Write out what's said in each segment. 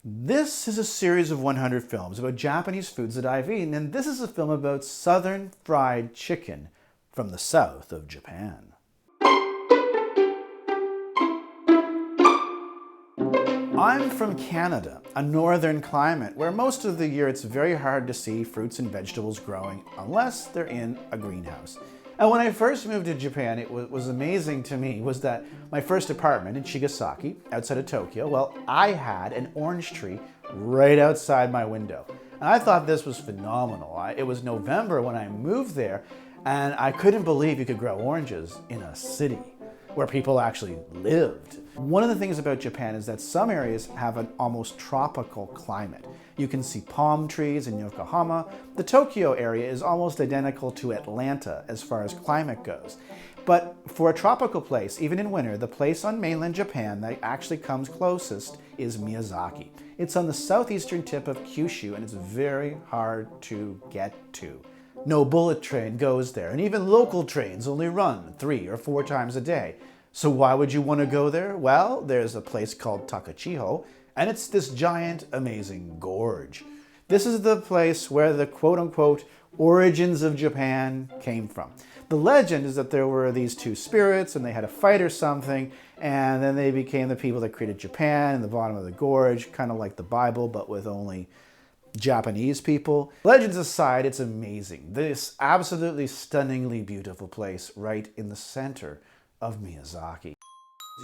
This is a series of 100 films about Japanese foods that I've eaten, and this is a film about southern fried chicken from the south of Japan. I'm from Canada, a northern climate where most of the year it's very hard to see fruits and vegetables growing unless they're in a greenhouse. And when I first moved to Japan, it was amazing to me was that my first apartment in Chigasaki, outside of Tokyo, well, I had an orange tree right outside my window. And I thought this was phenomenal. It was November when I moved there, and I couldn't believe you could grow oranges in a city where people actually lived. One of the things about Japan is that some areas have an almost tropical climate. You can see palm trees in Yokohama. The Tokyo area is almost identical to Atlanta as far as climate goes. But for a tropical place, even in winter, the place on mainland Japan that actually comes closest is Miyazaki. It's on the southeastern tip of Kyushu, and it's very hard to get to. No bullet train goes there, and even local trains only run 3 or 4 times a day. So why would you want to go there? Well, there's a place called Takachiho, and it's this giant, amazing gorge. This is the place where the quote-unquote origins of Japan came from. The legend is that there were these 2 spirits, and they had a fight or something, and then they became the people that created Japan in the bottom of the gorge, kind of like the Bible, but with only Japanese people. Legends aside, it's amazing. This absolutely stunningly beautiful place right in the center of Miyazaki.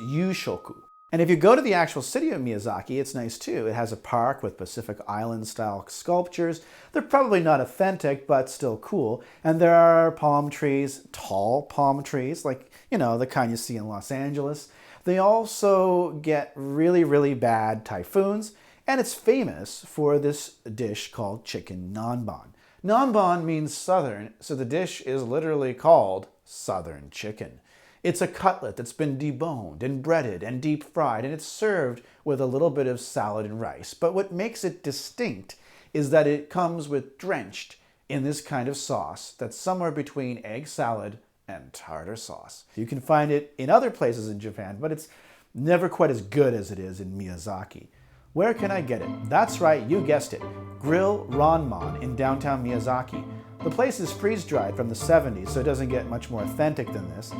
Yushoku. And if you go to the actual city of Miyazaki, it's nice too. It has a park with Pacific Island style sculptures. They're probably not authentic, but still cool. And there are palm trees, tall palm trees, like, you know, the kind you see in Los Angeles. They also get really, really bad typhoons. And it's famous for this dish called chicken nanban. Nanban means southern, so the dish is literally called southern chicken. It's a cutlet that's been deboned and breaded and deep fried, and it's served with a little bit of salad and rice. But what makes it distinct is that it comes drenched in this kind of sauce that's somewhere between egg salad and tartar sauce. You can find it in other places in Japan, but it's never quite as good as it is in Miyazaki. Where can I get it? That's right, you guessed it. Grill Ranman in downtown Miyazaki. The place is freeze-dried from the 70s, so it doesn't get much more authentic than this.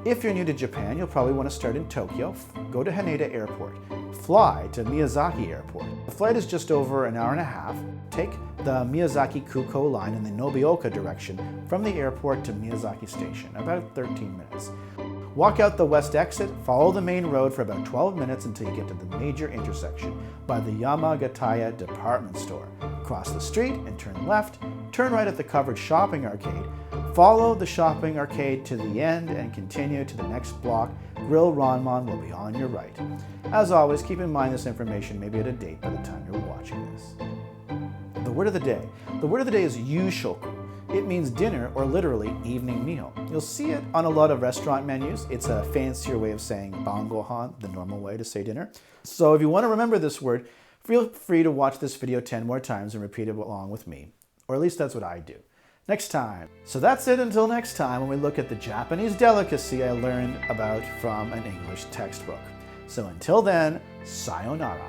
If you're new to Japan, you'll probably want to start in Tokyo. Go to Haneda Airport. Fly to Miyazaki Airport. The flight is just over an hour and a half. Take the Miyazakikuko Line in the Nobeoka direction from the airport to Miyazaki Station, about 13 minutes. Walk out the west exit, follow the main road for about 12 minutes until you get to the major intersection by the Yamagataya Department Store. Cross the street and turn left, turn right at the covered shopping arcade, follow the shopping arcade to the end and continue to the next block. Grill Ranman will be on your right. As always, keep in mind this information may be out of date by the time you're watching this. The word of the day. The word of the day is yushoku. It means dinner or literally evening meal. You'll see it on a lot of restaurant menus. It's a fancier way of saying bangohan, the normal way to say dinner. So if you want to remember this word, feel free to watch this video 10 more times and repeat it along with me. Or at least that's what I do. Next time. So that's it until next time when we look at the Japanese delicacy I learned about from an English textbook. So until then, sayonara.